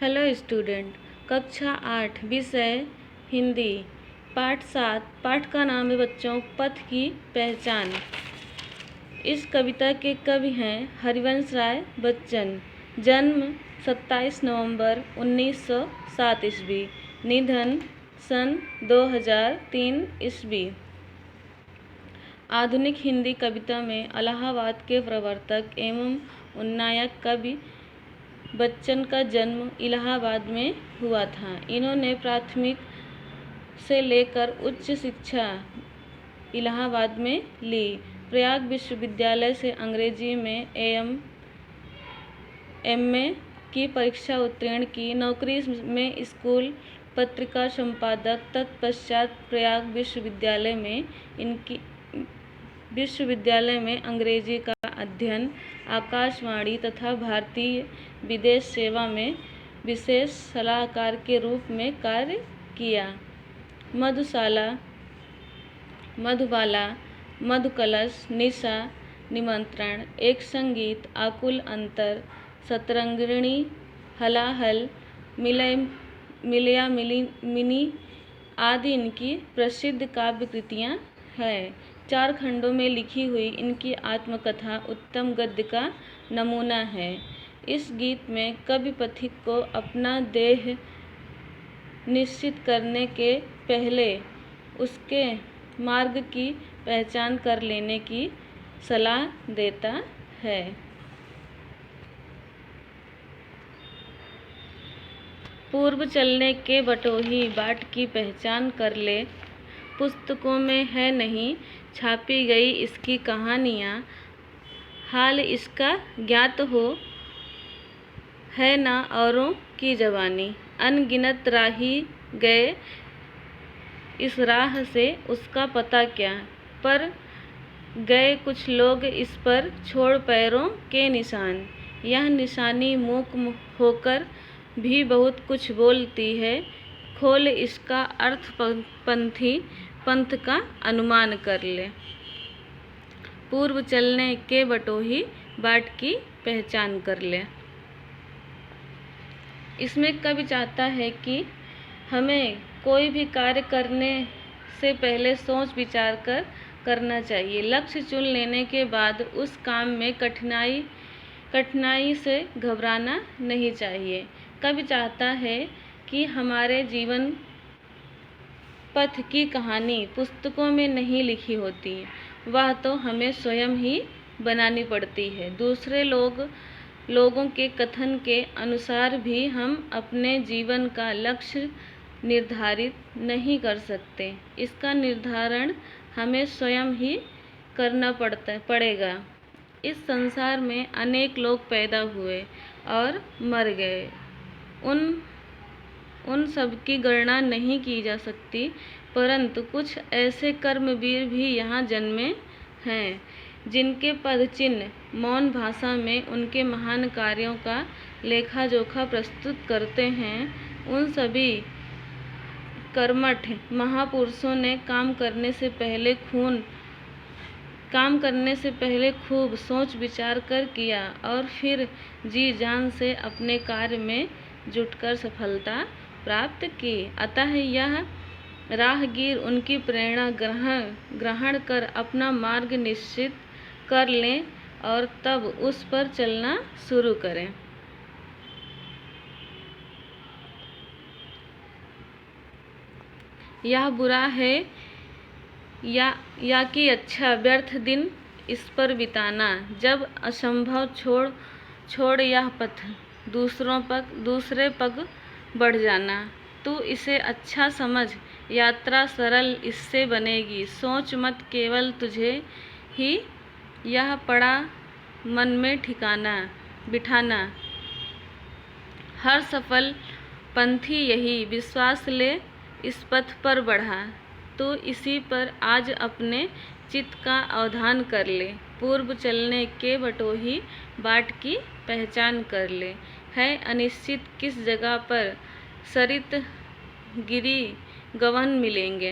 Hello student. कक्षा 8 विषय हिंदी पाठ 7। पाठ का नाम है बच्चों पथ की पहचान। इस कविता के कवि हैं हरिवंश राय बच्चन। जन्म 27 नवंबर 1907 ईस्वी। निधन सन 2003 ईस्वी। आधुनिक हिंदी कविता में इलाहाबाद के प्रवर्तक एवं उन्नायक कवि बच्चन का जन्म इलाहाबाद में हुआ था। इन्होंने प्राथमिक से लेकर उच्च शिक्षा इलाहाबाद में ली। प्रयाग विश्वविद्यालय से अंग्रेजी में एम.ए. की परीक्षा उत्तीर्ण की। नौकरी में स्कूल पत्रिका संपादक। तत्पश्चात प्रयाग विश्वविद्यालय में अंग्रेजी का अध्ययन, आकाशवाणी तथा भारतीय विदेश सेवा में विशेष सलाहकार के रूप में कार्य किया। मधुबाला, मधुकलश, निशा, निमंत्रण, एक संगीत, आकुल अंतर, सतरंगिणी, हलाहल, मिलया मिनी आदि इनकी प्रसिद्ध काव्य कृतियाँ हैं। 4 खंडों में लिखी हुई इनकी आत्मकथा उत्तम गद्य का नमूना है। इस गीत में कवि पथिक को अपना देह निश्चित करने के पहले उसके मार्ग की पहचान कर लेने की सलाह देता है। पूर्व चलने के बटोही बाट की पहचान कर ले। पुस्तकों में है नहीं छापी गई इसकी कहानियाँ, हाल इसका ज्ञात हो है ना औरों की जवानी। अनगिनत राही गए इस राह से उसका पता क्या, पर गए कुछ लोग इस पर छोड़ पैरों के निशान। यह निशानी मूक होकर भी बहुत कुछ बोलती है, खोल इसका अर्थ पंथ का अनुमान कर ले। पूर्व चलने के बटोही बाट की पहचान कर ले। इसमें कवि चाहता है कि हमें कोई भी कार्य करने से पहले सोच विचार कर करना चाहिए। लक्ष्य चुन लेने के बाद उस काम में कठिनाई से घबराना नहीं चाहिए। कवि चाहता है कि हमारे जीवन पथ की कहानी पुस्तकों में नहीं लिखी होती, वह तो हमें स्वयं ही बनानी पड़ती है। दूसरे लोगों के कथन के अनुसार भी हम अपने जीवन का लक्ष्य निर्धारित नहीं कर सकते। इसका निर्धारण हमें स्वयं ही करना पड़ेगा। इस संसार में अनेक लोग पैदा हुए और मर गए। उन सब की गणना नहीं की जा सकती, परंतु कुछ ऐसे कर्मवीर भी यहाँ जन्मे हैं जिनके पदचिन्ह मौन भाषा में उनके महान कार्यों का लेखा जोखा प्रस्तुत करते हैं। उन सभी कर्मठ महापुरुषों ने काम करने से पहले खूब सोच विचार कर किया और फिर जी जान से अपने कार्य में जुटकर सफलता प्राप्त की। अतः यह राहगीर उनकी प्रेरणा ग्रहण कर अपना मार्ग निश्चित कर लें और तब उस पर चलना शुरू करें। यह बुरा है या कि अच्छा, व्यर्थ दिन इस पर बिताना। जब असंभव छोड़ यह पथ दूसरे पग बढ़ जाना। तू इसे अच्छा समझ, यात्रा सरल इससे बनेगी। सोच मत केवल तुझे ही यह पड़ा मन में बिठाना। हर सफल पंथी यही विश्वास ले इस पथ पर बढ़ा। तो इसी पर आज अपने चित्त का अवधान कर ले। पूर्व चलने के बटोही बाट की पहचान कर ले। है अनिश्चित किस जगह पर सरित गिरी गवन मिलेंगे।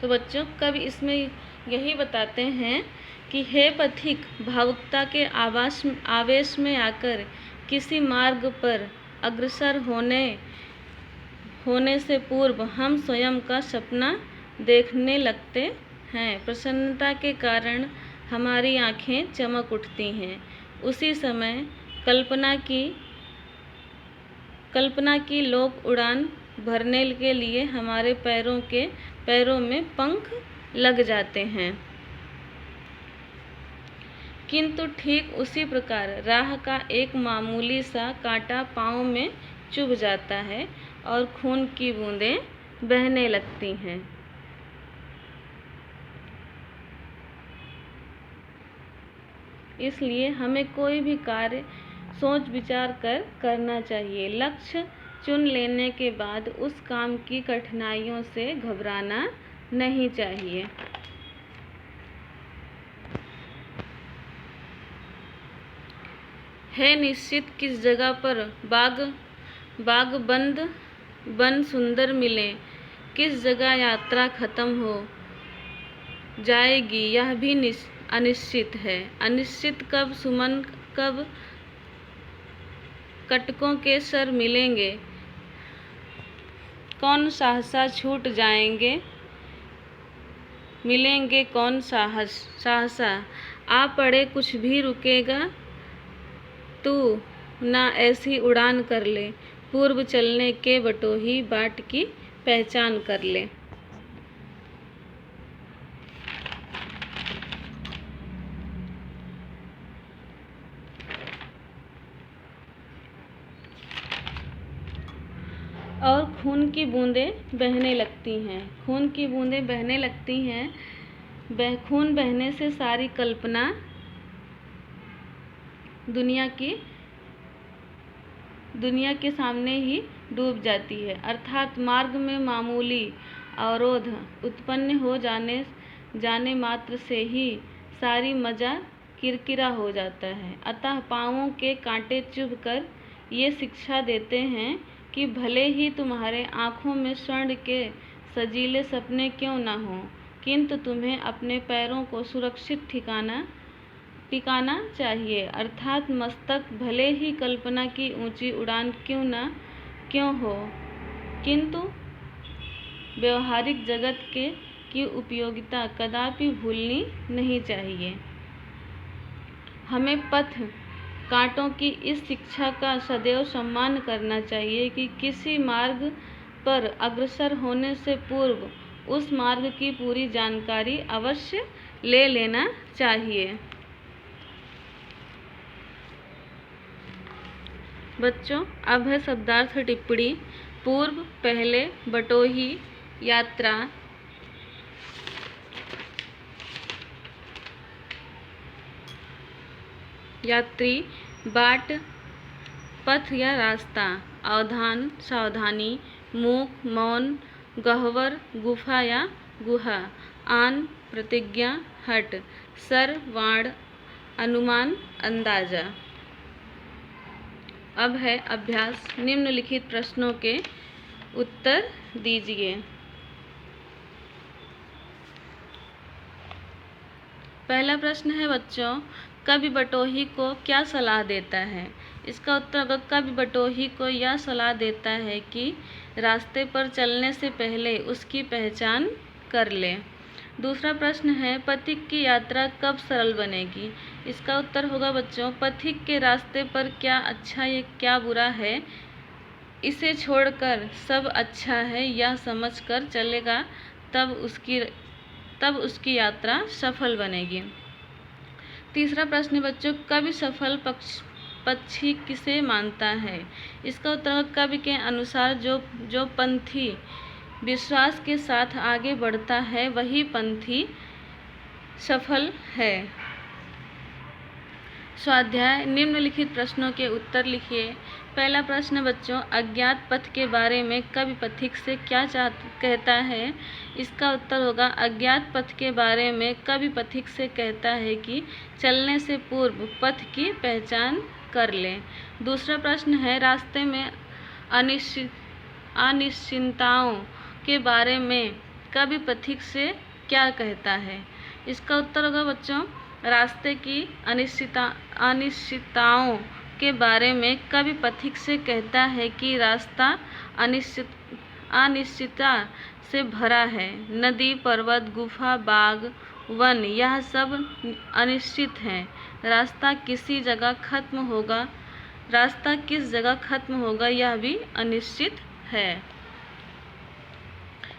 तो बच्चों कवि इसमें यही बताते हैं कि हे पथिक, भावुकता के आवेश में आकर किसी मार्ग पर अग्रसर होने से पूर्व हम स्वयं का सपना देखने लगते हैं। प्रसन्नता के कारण हमारी आंखें चमक उठती हैं। उसी समय कल्पना की लोक उड़ान भरने के लिए हमारे पैरों में पंख लग जाते हैं। किंतु ठीक उसी प्रकार राह का एक मामूली सा कांटा पाँव में चुभ जाता है और खून की बूंदें बहने लगती हैं। इसलिए हमें कोई भी कार्य सोच विचार कर करना चाहिए। लक्ष्य चुन लेने के बाद उस काम की कठिनाइयों से घबराना नहीं चाहिए। है निश्चित किस जगह पर बाग बन सुंदर मिले, किस जगह यात्रा खत्म हो जाएगी यह भी अनिश्चित है। अनिश्चित कब सुमन कब कटकों के सर मिलेंगे, कौन सहसा छूट जाएंगे, मिलेंगे कौन सहसा आ पड़े, कुछ भी रुकेगा तू ना ऐसी उड़ान कर ले, पूर्व चलने के बटोही बाट की पहचान कर ले। और खून की बूंदें बहने लगती हैं। खून की बूंदें बहने लगती हैं। खून बहने से सारी कल्पना दुनिया के सामने ही डूब जाती है। अर्थात मार्ग में मामूली अवरोध उत्पन्न हो जाने मात्र से ही सारी मजा किरकिरा हो जाता है। अतः पाँवों के कांटे चुभकर ये शिक्षा देते हैं कि भले ही तुम्हारे आँखों में स्वर्ण के सजीले सपने क्यों न हों, किंतु तुम्हें अपने पैरों को सुरक्षित टिकाना चाहिए। अर्थात मस्तक भले ही कल्पना की ऊंची उड़ान क्यों हो, किंतु व्यवहारिक जगत की उपयोगिता कदापि भूलनी नहीं चाहिए। हमें पथ कांटों की इस शिक्षा का सदैव सम्मान करना चाहिए कि किसी मार्ग पर अग्रसर होने से पूर्व उस मार्ग की पूरी जानकारी अवश्य ले लेना चाहिए। बच्चों, अब है शब्दार्थ टिप्पणी। पूर्व, पहले, बटोही, यात्रा, यात्री, बाट, पथ या रास्ता, अवधान, सावधानी, मूक, मौन, गह्वर, गुफा या गुहा, आन, प्रतिज्ञा, हट, सर, वाण, अनुमान, अंदाजा। अब है अभ्यास। निम्नलिखित प्रश्नों के उत्तर दीजिए। पहला प्रश्न है बच्चों, कवि बटोही को क्या सलाह देता है? इसका उत्तर होगा कवि बटोही को यह सलाह देता है कि रास्ते पर चलने से पहले उसकी पहचान कर ले। दूसरा प्रश्न है, पथिक की यात्रा कब सरल बनेगी? इसका उत्तर होगा बच्चों, पथिक के रास्ते पर क्या अच्छा या क्या बुरा है, इसे छोड़कर सब अच्छा है यह समझकर चलेगा तब उसकी यात्रा सफल बनेगी। तीसरा प्रश्न बच्चों, कवि सफल पक्षी किसे मानता है? इसका उत्तर कवि के अनुसार जो पंथी विश्वास के साथ आगे बढ़ता है वही पंथी सफल है। स्वाध्याय, निम्नलिखित प्रश्नों के उत्तर लिखिए। पहला प्रश्न बच्चों, अज्ञात पथ के बारे में कवि पथिक से क्या कहता है? इसका उत्तर होगा, अज्ञात पथ के बारे में कवि पथिक से कहता है कि चलने से पूर्व पथ की पहचान कर लें। दूसरा प्रश्न है, रास्ते में अनिश्चितताओं के बारे में कवि पथिक से क्या कहता है? इसका उत्तर होगा बच्चों, रास्ते की अनिश्चितताओं के बारे में कवि पथिक से कहता है कि रास्ता अनिश्चितता से भरा है। नदी, पर्वत, गुफा, बाग, वन, यह सब अनिश्चित हैं। रास्ता किस जगह खत्म होगा यह भी अनिश्चित है।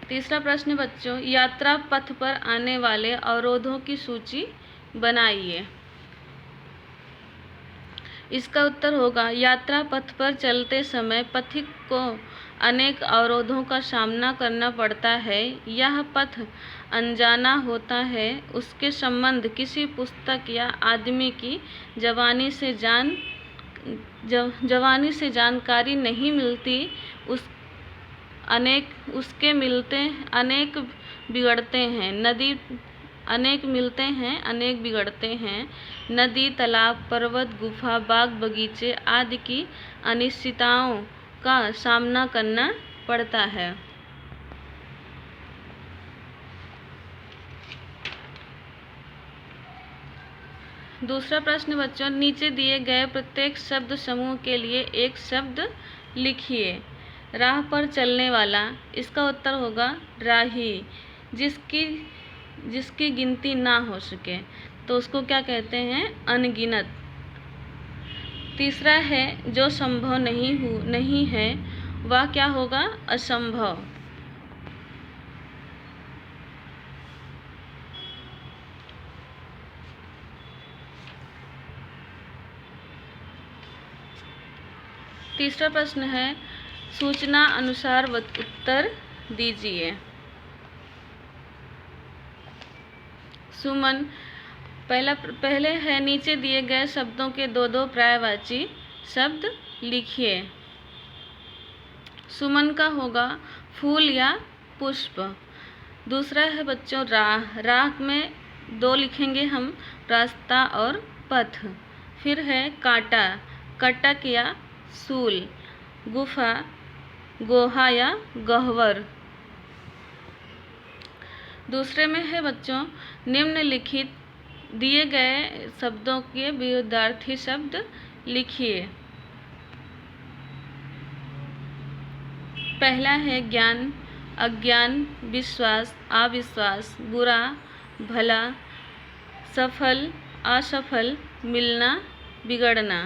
तीसरा प्रश्न बच्चों, यात्रा पथ पर आने वाले अवरोधों की सूची बनाइए। इसका उत्तर होगा, यात्रा पथ पर चलते समय पथिक को अनेक अवरोधों का सामना करना पड़ता है। यह पथ अनजाना होता है, उसके संबंध किसी पुस्तक या आदमी की जवानी से जानकारी नहीं मिलती। उसके मिलते अनेक बिगड़ते हैं। अनेक बिगड़ते हैं। नदी, तालाब, पर्वत, गुफा, बाग, बगीचे आदि की अनिश्चितताओं का सामना करना पड़ता है। दूसरा प्रश्न बच्चों, नीचे दिए गए प्रत्येक शब्द समूह के लिए एक शब्द लिखिए। राह पर चलने वाला, इसका उत्तर होगा राही। जिसकी गिनती ना हो सके तो उसको क्या कहते हैं? अनगिनत। तीसरा है, जो संभव नहीं है वह क्या होगा? असंभव। तीसरा प्रश्न है, सूचना अनुसार उत्तर दीजिए। सुमन, पहले है, नीचे दिए गए शब्दों के दो पर्यायवाची शब्द लिखिए। सुमन का होगा फूल या पुष्प। दूसरा है बच्चों राह में दो लिखेंगे हम, रास्ता और पथ। फिर है कांटा, कटक या सूल। गुफा, गोहा या गह्वर। दूसरे में है बच्चों, निम्नलिखित दिए गए शब्दों के विरुद्धार्थी शब्द लिखिए। पहला है ज्ञान, अज्ञान, विश्वास, अविश्वास, बुरा, भला, सफल, असफल, मिलना, बिगड़ना।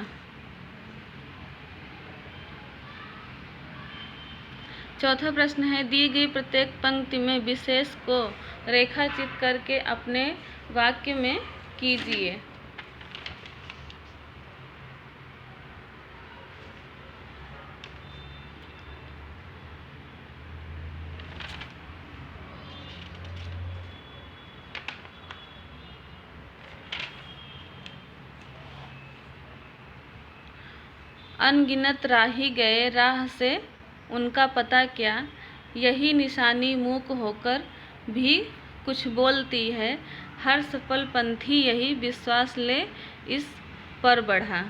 चौथा प्रश्न है, दी गई प्रत्येक पंक्ति में विशेष को रेखाचित करके अपने वाक्य में कीजिए। अनगिनत राही गए, राह से उनका पता क्या? यही निशानी मूक होकर भी कुछ बोलती है। हर सफल पंथी यही विश्वास ले इस पर बढ़ा।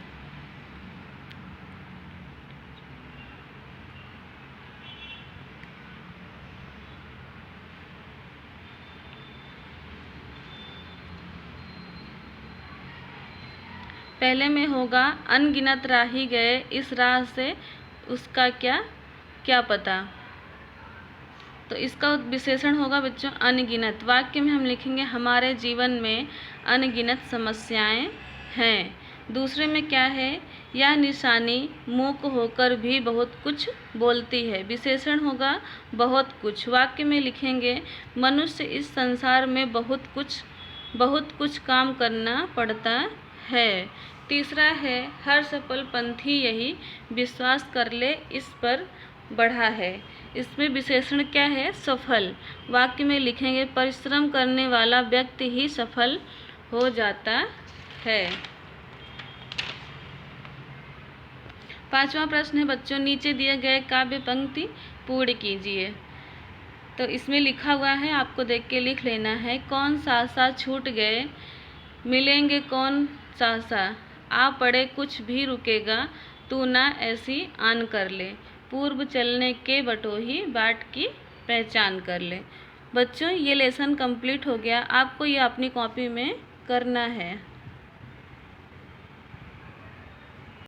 पहले में होगा, अनगिनत राही गए, इस राह से उसका क्या पता। तो इसका विशेषण होगा बच्चों अनगिनत। वाक्य में हम लिखेंगे, हमारे जीवन में अनगिनत समस्याएं हैं। दूसरे में क्या है? यह निशानी मूक होकर भी बहुत कुछ बोलती है। विशेषण होगा बहुत कुछ। वाक्य में लिखेंगे, मनुष्य इस संसार में बहुत कुछ काम करना पड़ता है। तीसरा है, हर सफल पंथी यही विश्वास कर ले इस पर बढ़ा है। इसमें विशेषण क्या है? सफल। वाक्य में लिखेंगे, परिश्रम करने वाला व्यक्ति ही सफल हो जाता है। पांचवा प्रश्न है बच्चों, नीचे दिए गए काव्य पंक्ति पूर्ण कीजिए। तो इसमें लिखा हुआ है, आपको देख के लिख लेना है। कौन सा छूट गए, मिलेंगे कौन सा, आ पड़े कुछ भी रुकेगा, तू ना ऐसी आन कर ले, पूर्व चलने के बटोही बाट की पहचान कर ले। बच्चों ये लेसन कंप्लीट हो गया। आपको ये अपनी कॉपी में करना है।